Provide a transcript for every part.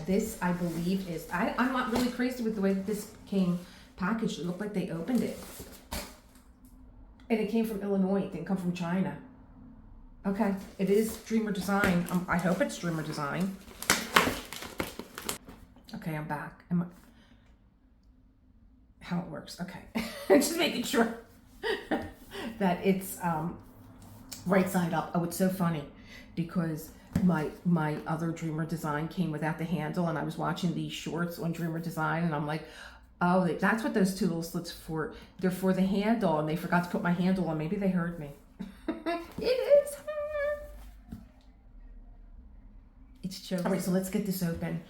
This I believe is, I'm not really crazy with the way that this came packaged. It looked like they opened it. And it came from Illinois, it didn't come from China. Okay, it is Dreamer Design. I hope it's Dreamer Design. Okay, I'm back. How it works, okay. Just making sure that it's right side up. Oh, it's so funny because my other Dreamer Design came without the handle, and I was watching these shorts on Dreamer Design, and I'm like, oh, that's what those two little slits for. They're for the handle, and they forgot to put my handle on. Maybe they heard me. It is her. It's true. All right, so let's get this open.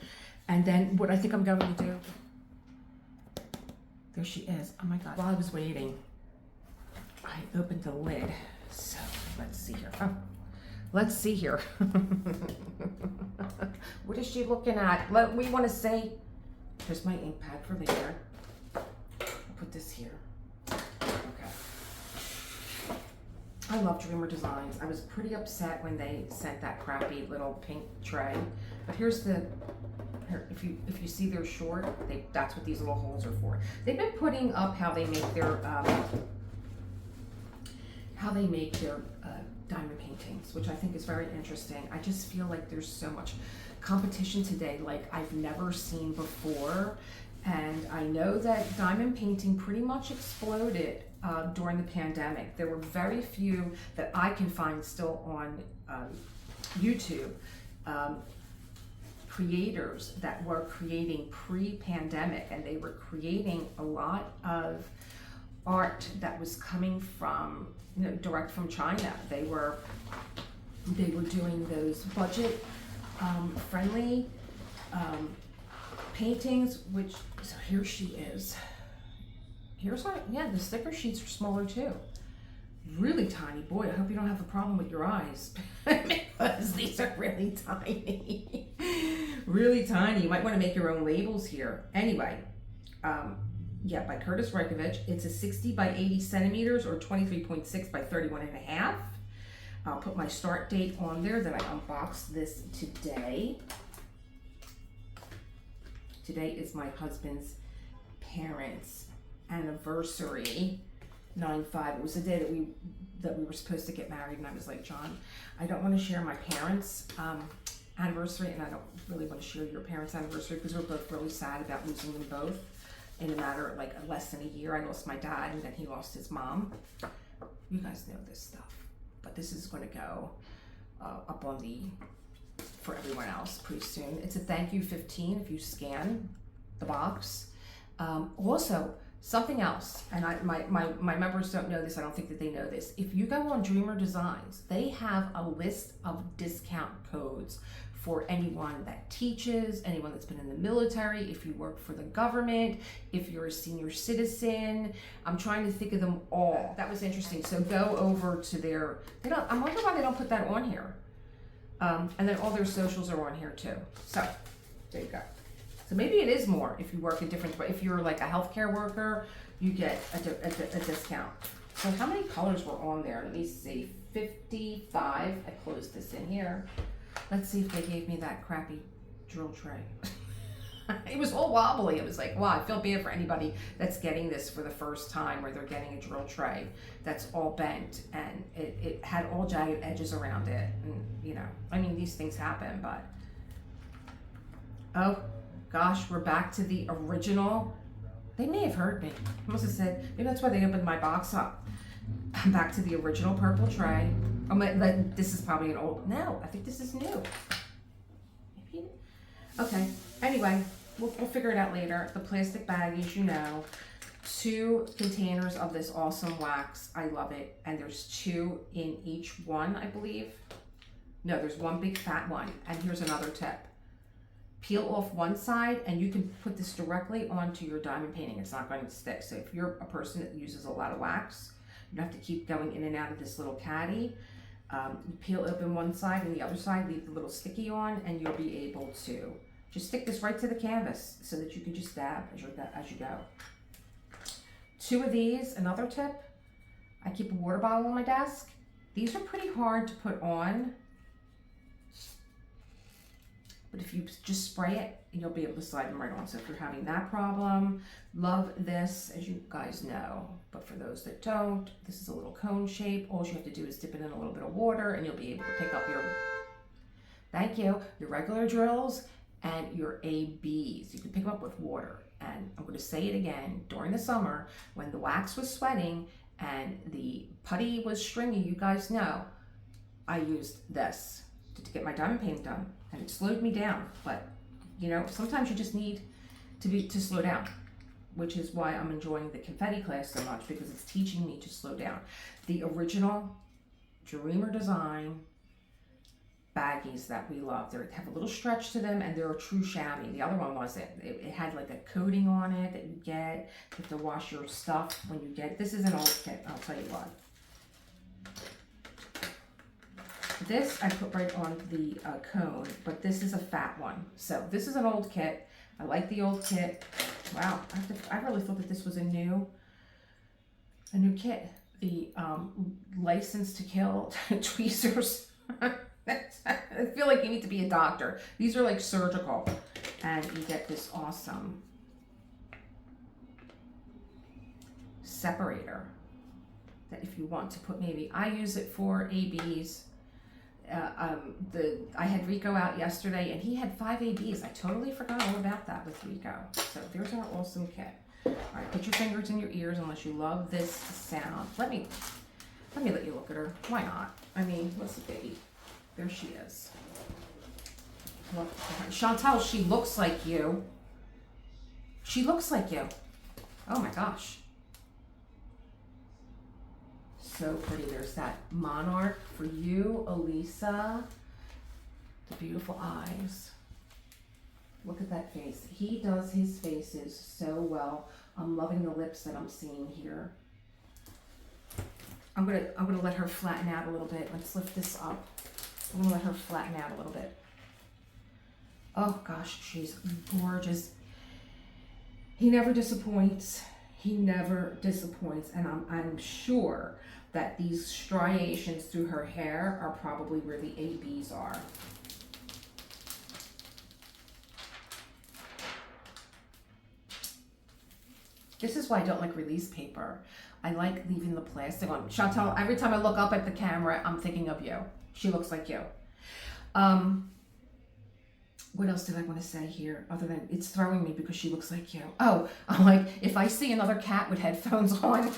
And then what I think I'm going to do, there she is. Oh my God. While I was waiting, I opened the lid. So let's see here. Oh, let's see here. What is she looking at? We want to say, here's my ink pad for later. I'll put this here. Okay. I love Dreamer Designs. I was pretty upset when they sent that crappy little pink tray. But here's the, if you see they're short, that's what these little holes are for. They've been putting up how they make their diamond paintings, which I think is very interesting. I just feel like there's so much competition today like I've never seen before. And I know that diamond painting pretty much exploded during the pandemic. There were very few that I can find still on YouTube, creators that were creating pre-pandemic, and they were creating a lot of art that was coming from, direct from China. They were doing those budget friendly paintings, which, so here she is. Here's her, yeah, the sticker sheets are smaller too. Really tiny. Boy, I hope you don't have a problem with your eyes because these are really tiny. Really tiny. You might want to make your own labels here. Anyway, yeah, by Kurtis Rykovich. It's a 60 by 80 centimeters or 23.6 by 31 and a half. I'll put my start date on there that I unboxed this today. Today is my husband's parents' anniversary, 9/5. It was the day that we were supposed to get married, and I was like, John, I don't want to share my parents' anniversary, and I don't really want to share your parents' anniversary because we're both really sad about losing them both in a matter of like less than a year. I lost my dad, and then he lost his mom. You guys know this stuff, but this is going to go up on for everyone else pretty soon. It's a thank you 15 if you scan the box. Also, something else, and my members don't know this, I don't think that they know this. If you go on Dreamer Designs, they have a list of discount codes for anyone that teaches, anyone that's been in the military, if you work for the government, if you're a senior citizen. I'm trying to think of them all. That was interesting. So go over to their, I wonder why they don't put that on here. And then all their socials are on here too. So there you go. So maybe it is more if you work a different, but if you're like a healthcare worker, you get a discount. So how many colors were on there? Let me see, 55. I closed this in here. Let's see if they gave me that crappy drill tray. It was all wobbly. It was like, wow, I feel bad for anybody that's getting this for the first time, or they're getting a drill tray that's all bent, and it had all jagged edges around it. And I mean, these things happen, but oh gosh, we're back to the original. They may have heard me. I must have said, maybe that's why they opened my box up. I'm back to the original purple tray. This is probably an old, no, I think this is new. Maybe, okay, anyway, we'll figure it out later. The plastic baggies, 2 containers of this awesome wax. I love it. And there's 2 in each one, I believe. No, there's one big fat one. And here's another tip. Peel off one side, and you can put this directly onto your diamond painting. It's not going to stick. So if you're a person that uses a lot of wax, you have to keep going in and out of this little caddy. You peel open one side, and the other side leave the little sticky on, and you'll be able to just stick this right to the canvas so that you can just dab as you go. 2 of these, another tip. I keep a water bottle on my desk. These are pretty hard to put on. But if you just spray it, you'll be able to slide them right on. So if you're having that problem, love this, as you guys know. But for those that don't, this is a little cone shape. All you have to do is dip it in a little bit of water and you'll be able to pick up your, thank you, your regular drills and your ABs. You can pick them up with water. And I'm going to say it again, during the summer, when the wax was sweating and the putty was stringy, you guys know, I used this to get my diamond paint done. And it slowed me down. But, you know, sometimes you just need to slow down, which is why I'm enjoying the confetti class so much, because it's teaching me to slow down. The original Dreamer Design baggies that we love, they have a little stretch to them and they're a true chamois. The other one wasn't. It had like a coating on it that you get. You have to wash your stuff when you get it. This is an old kit, I'll tell you what. This I put right on the cone, but this is a fat one. So this is an old kit. I like the old kit. Wow, I really thought that this was a new kit. The License to Kill tweezers. I feel like you need to be a doctor. These are like surgical, and you get this awesome separator that if you want to put, maybe I use it for ABs. I had Rico out yesterday and he had 5 ABs. I totally forgot all about that with Rico. So there's our awesome kit. All right, put your fingers in your ears unless you love this sound. Let me let you look at her. Why not? I mean, what's the baby? There she is. Look, Chantel, she looks like you. She looks like you. Oh my gosh. So pretty. There's that monarch for you, Elisa. The beautiful eyes. Look at that face. He does his faces so well. I'm loving the lips that I'm seeing here. I'm gonna let her flatten out a little bit. Let's lift this up. I'm gonna let her flatten out a little bit. Oh gosh, she's gorgeous. He never disappoints. He never disappoints, and I'm sure that these striations through her hair are probably where the ABs are. This is why I don't like release paper. I like leaving the plastic on. Chantal, every time I look up at the camera, I'm thinking of you. She looks like you. What else did I want to say here other than it's throwing me because she looks like you? Oh, I'm like, if I see another cat with headphones on.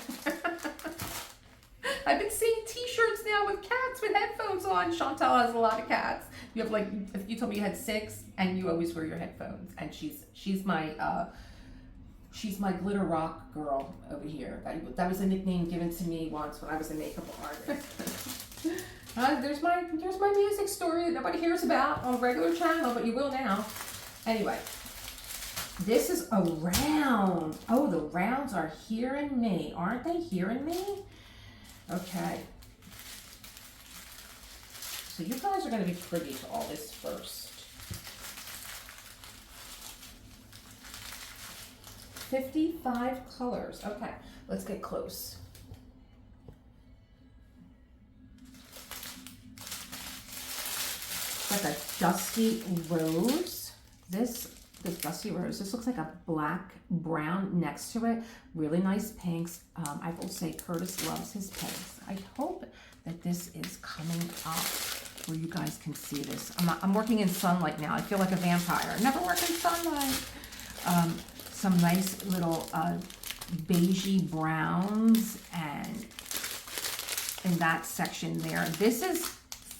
I've been seeing t-shirts now with cats with headphones on. Chantal has a lot of cats. You have like, you told me you had 6 and you always wear your headphones. And she's my glitter rock girl over here. That was a nickname given to me once when I was a makeup artist. There's my music story that nobody hears about on a regular channel, but you will now. Anyway, this is a round. Oh, the rounds are hearing me. Aren't they hearing me? Okay. So you guys are going to be privy to all this first. 55 colors. Okay, let's get close. Like a dusty rose. This dusty rose. This looks like a black brown next to it. Really nice pinks. I will say Kurtis loves his pinks. I hope that this is coming up where you guys can see this. I'm working in sunlight now. I feel like a vampire. I never work in sunlight. Some nice little beigey browns and in that section there. This is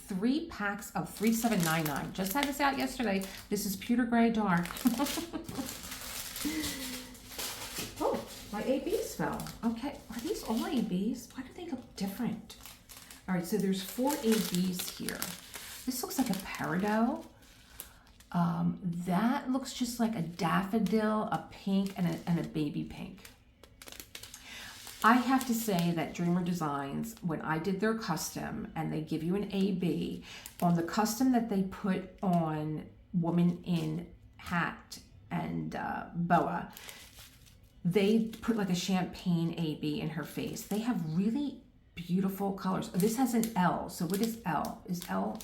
3 packs of 3799. Just had this out yesterday. This is pewter gray dark. Oh, my ABs fell. Okay, are these all ABs? Why do they look different? All right, so there's 4 ABs here. This looks like a peridot. That looks just like a daffodil, a pink, and a baby pink. I have to say that Dreamer Designs, when I did their custom and they give you an AB, on the custom that they put on Woman in Hat and Boa, they put like a champagne AB in her face. They have really beautiful colors. This has an L. So what is L? Is L?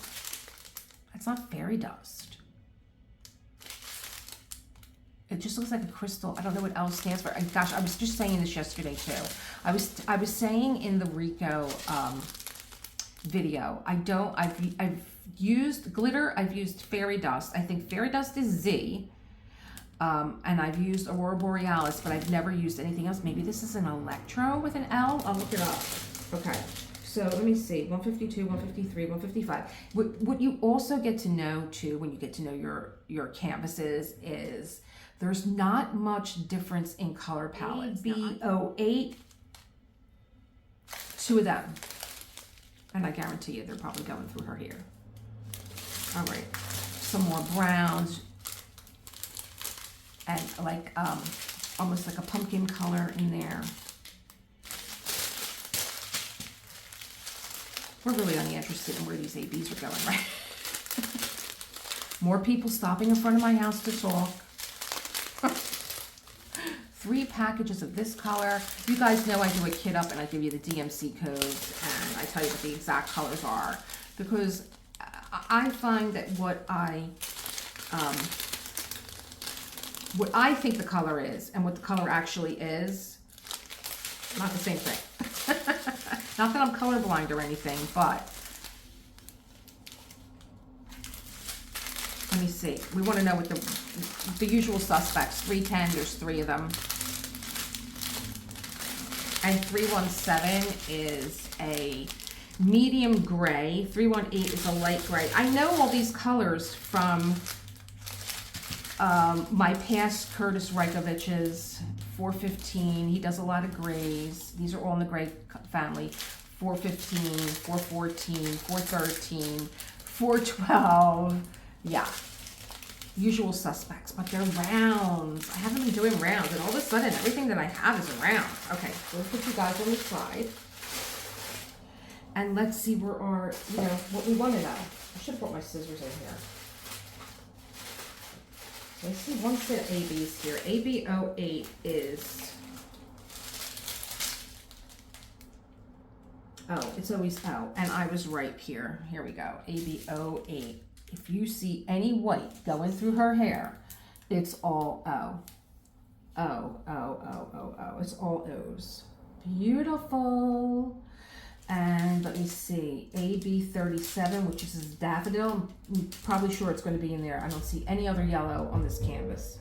That's not fairy dust. it just looks like a crystal. I don't know what L stands for. Gosh, I was just saying this yesterday too. I was saying in the Rico video, I've used glitter, I've used fairy dust. I think fairy dust is Z. And I've used Aurora Borealis, but I've never used anything else. Maybe this is an electro with an L. I'll look it up. Okay. So let me see, 152, 153, 155. What you also get to know too, when you get to know your canvases, is there's not much difference in color palettes. B08, 2 of them. And I guarantee you they're probably going through her hair. All right, some more browns. And like, almost like a pumpkin color in there. We're really only interested in where these ABs are going, right? More people stopping in front of my house to talk. 3 packages of this color. You guys know I do a kit up and I give you the DMC codes and I tell you what the exact colors are. Because I find that what I think the color is and what the color actually is, not the same thing. Not that I'm colorblind or anything, but let me see. We want to know what the usual suspects. 310, there's 3 of them. And 317 is a medium gray. 318 is a light gray. I know all these colors from my past Kurtis Rykovich's 415. He does a lot of grays. These are all in the gray family. 415, 414, 413, 412. Yeah. Usual suspects, but they're rounds. I haven't been doing rounds, and all of a sudden, everything that I have is a round. Okay, so let's put you guys on the side. And let's see where our, what we want to know. I should have brought my scissors in here. Let's see one set of ABs here. AB08 is, oh, it's always O, and I was right here. Here we go, AB08. If you see any white going through her hair, it's all O. O. It's all O's. Beautiful. And let me see, AB37, which is daffodil. I'm probably sure it's going to be in there. I don't see any other yellow on this canvas.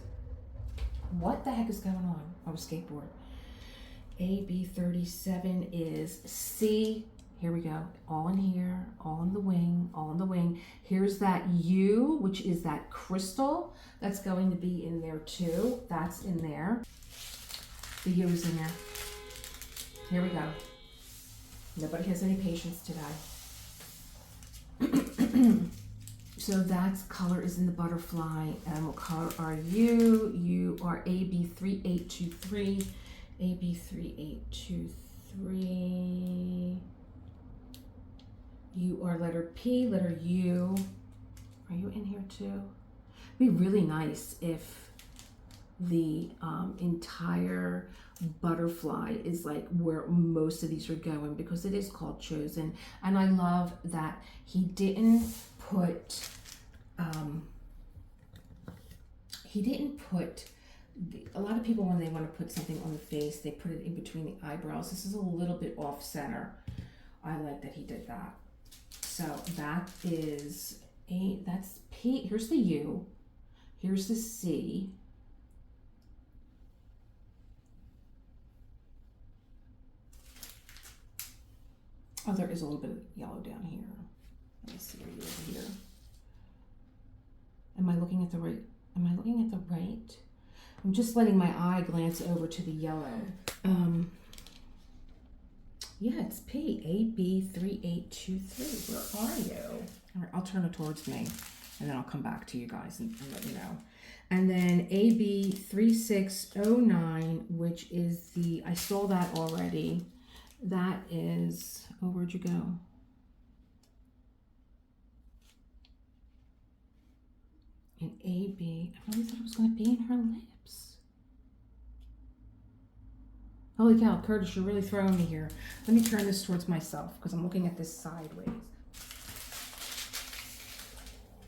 What the heck is going on? Oh, a skateboard. AB37 is C. Here we go. All in here, all in the wing, all in the wing. Here's that U, which is that crystal. That's going to be in there too. That's in there. The U is in there. Here we go. Nobody has any patience today. So that's color is in the butterfly. And what color are you? You are AB3823. AB3823. You are letter P, letter U. Are you in here too? It'd be really nice if the entire butterfly is like where most of these are going, because it is called Chosen. And I love that he didn't put a lot of people, when they want to put something on the face, they put it in between the eyebrows. This is a little bit off center. I like that he did that. So that is that's P. Here's the U. Here's the C. Oh, there is a little bit of yellow down here. Let me see, are you over here? Am I looking at the right? Am I looking at the right? I'm just letting my eye glance over to the yellow. Yeah, it's P, AB3823. Where are you? All right, I'll turn it towards me, and then I'll come back to you guys and let you know. And then AB3609, which is I saw that already. That is, oh, where'd you go? And AB, I really thought it was going to be in her lips. Holy cow, Kurtis, you're really throwing me here. Let me turn this towards myself because I'm looking at this sideways.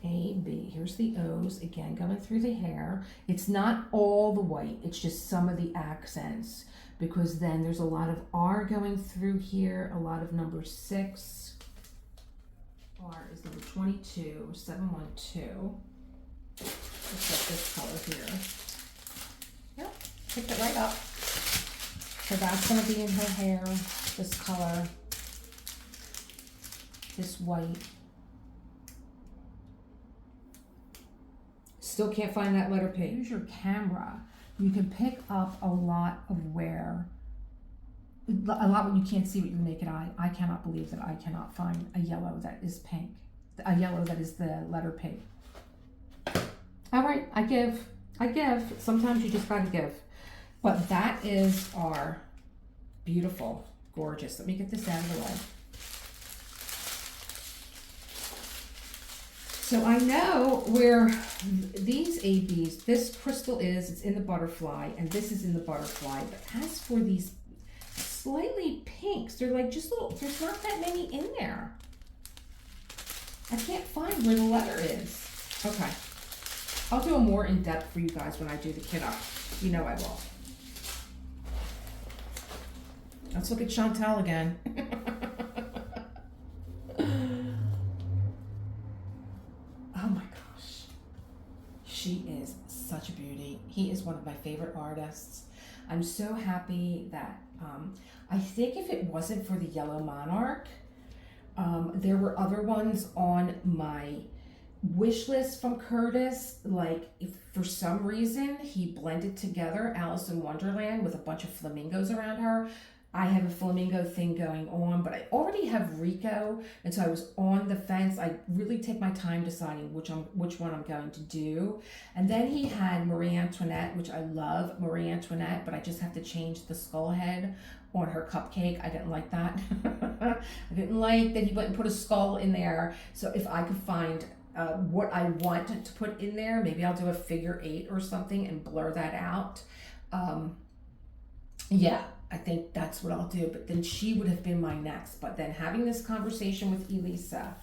AB. here's the O's, again, going through the hair. It's not all the white, it's just some of the accents, because then there's a lot of R going through here, a lot of number 6. R is number 22, 712. Let's get this color here. Yep, pick it right up. So that's going to be in her hair, this color, this white. Still can't find that letter P. Use your camera. You can pick up a lot of where, a lot when you can't see with your naked eye. I cannot believe that I cannot find a yellow that is pink, a yellow that is the letter P. All right, I give. Sometimes you just gotta give. But that is our beautiful, gorgeous. Let me get this out of the way. So I know where these ABs, this crystal is, it's in the butterfly, and this is in the butterfly. But as for these slightly pinks, they're like just little, there's not that many in there. I can't find where the letter is. Okay. I'll do a more in-depth for you guys when I do the kit up. You know I will. Let's look at Chantal again. Oh my gosh. She is such a beauty. He is one of my favorite artists. I'm so happy that, I think if it wasn't for the Yellow Monarch, there were other ones on my wish list from Kurtis. Like, if for some reason he blended together Alice in Wonderland with a bunch of flamingos around her. I have a flamingo thing going on, but I already have Rico, and so I was on the fence. I really take my time deciding which one I'm going to do. And then he had Marie Antoinette, which I love Marie Antoinette, but I just have to change the skull head on her cupcake. I didn't like that. I didn't like that he went and put a skull in there. So if I could find what I want to put in there, maybe I'll do a figure 8 or something and blur that out. Yeah, I think that's what I'll do. But then she would have been my next. But then having this conversation with Elisa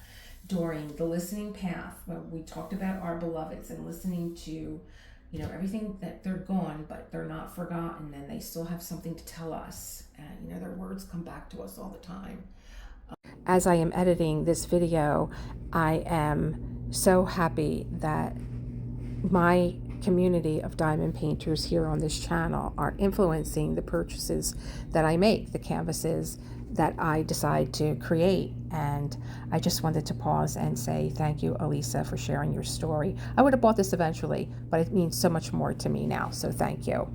during the listening path, where we talked about our beloveds and listening to, you know, everything that they're gone, but they're not forgotten, and they still have something to tell us. And, you know, their words come back to us all the time. As I am editing this video, I am so happy that my community of diamond painters here on this channel are influencing the purchases that I make, the canvases that I decide to create. And I just wanted to pause and say thank you, Elisa, for sharing your story. I would have bought this eventually, but it means so much more to me now, so thank you.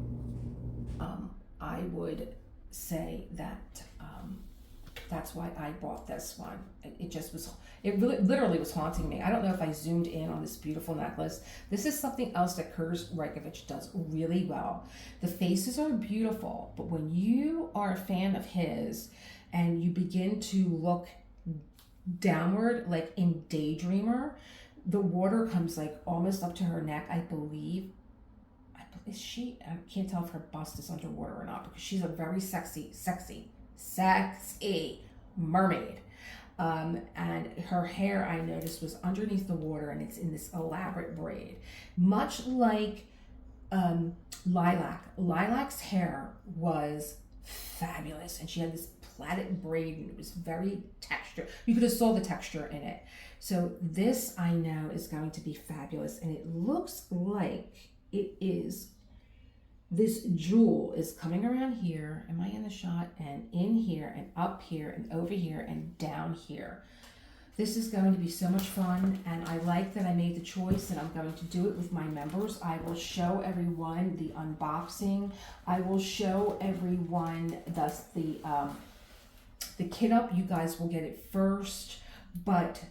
I would say that that's why I bought this one. It just was, it really, literally was haunting me. I don't know if I zoomed in on this beautiful necklace. This is something else that Kurtis Rykovich does really well. The faces are beautiful, but when you are a fan of his and you begin to look downward, like in Daydreamer, the water comes like almost up to her neck, I believe. Is she, I can't tell if her bust is underwater or not, because she's a very sexy mermaid. And her hair, I noticed, was underneath the water, and it's in this elaborate braid, much like Lilac. Lilac's hair was fabulous, and she had this plaited braid, and it was very textured. You could have saw the texture in it. So this, I know, is going to be fabulous, and it looks like it is. This jewel is coming around here. Am I in the shot? And in here, and up here, and over here, and down here. This is going to be so much fun, and I like that I made the choice, and I'm going to do it with my members. I will show everyone the unboxing. I will show everyone the kit up. You guys will get it first, but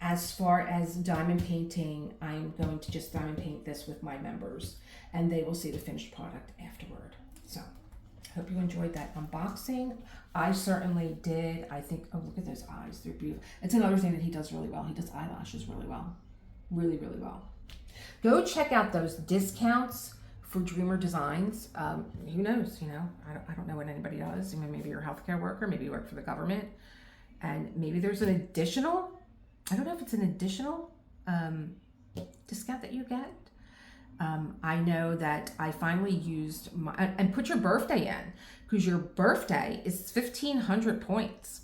as far as diamond painting, I'm going to just diamond paint this with my members, and they will see the finished product afterward. So I hope you enjoyed that unboxing. I certainly did. I think, oh, look at those eyes. They're beautiful. It's another thing that he does really well. He does eyelashes really well. Really, really well. Go check out those discounts for Dreamer Designs. Who knows, you know, I don't know what anybody does. I mean, maybe you're a healthcare worker, maybe you work for the government, and maybe there's an additional, I don't know if it's an additional discount that you get. I know that I finally used my, and put your birthday in, because your birthday is 1,500 points.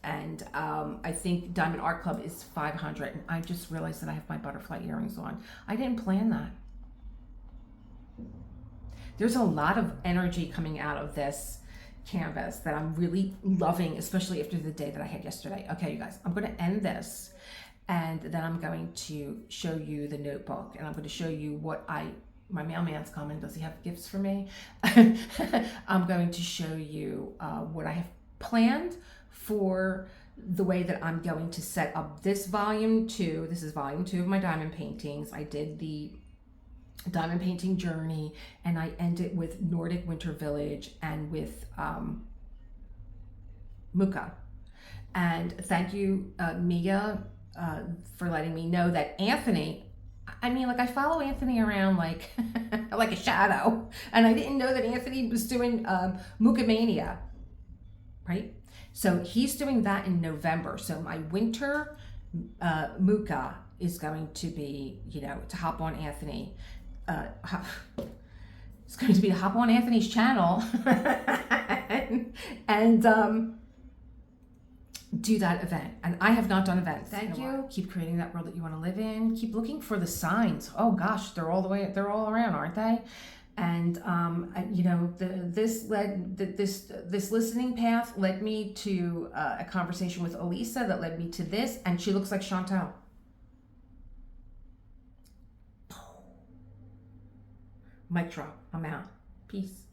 And I think Diamond Art Club is 500. And I just realized that I have my butterfly earrings on. I didn't plan that. There's a lot of energy coming out of this canvas that I'm really loving, especially after the day that I had yesterday. Okay, you guys, I'm going to end this, and then I'm going to show you the notebook, and I'm going to show you what my mailman's coming. Does he have gifts for me? I'm going to show you what I have planned for the way that I'm going to set up this volume 2. This is volume 2 of my diamond paintings. I did the diamond painting journey, and I end it with Nordic Winter Village and with Muka. And thank you, Mia, for letting me know that Anthony, I mean, like, I follow Anthony around like like a shadow, and I didn't know that Anthony was doing Muka Mania, right? So he's doing that in November. So my winter Muka is going to be, you know, to hop on Anthony. It's going to be to hop on Anthony's channel and do that event. And I have not done events. Thank you. Keep creating that world that you want to live in. Keep looking for the signs. Oh gosh, they're all around, aren't they? And you know, this listening path led me to a conversation with Elisa that led me to this, and she looks like Chantal. Mic drop. I'm out. Peace.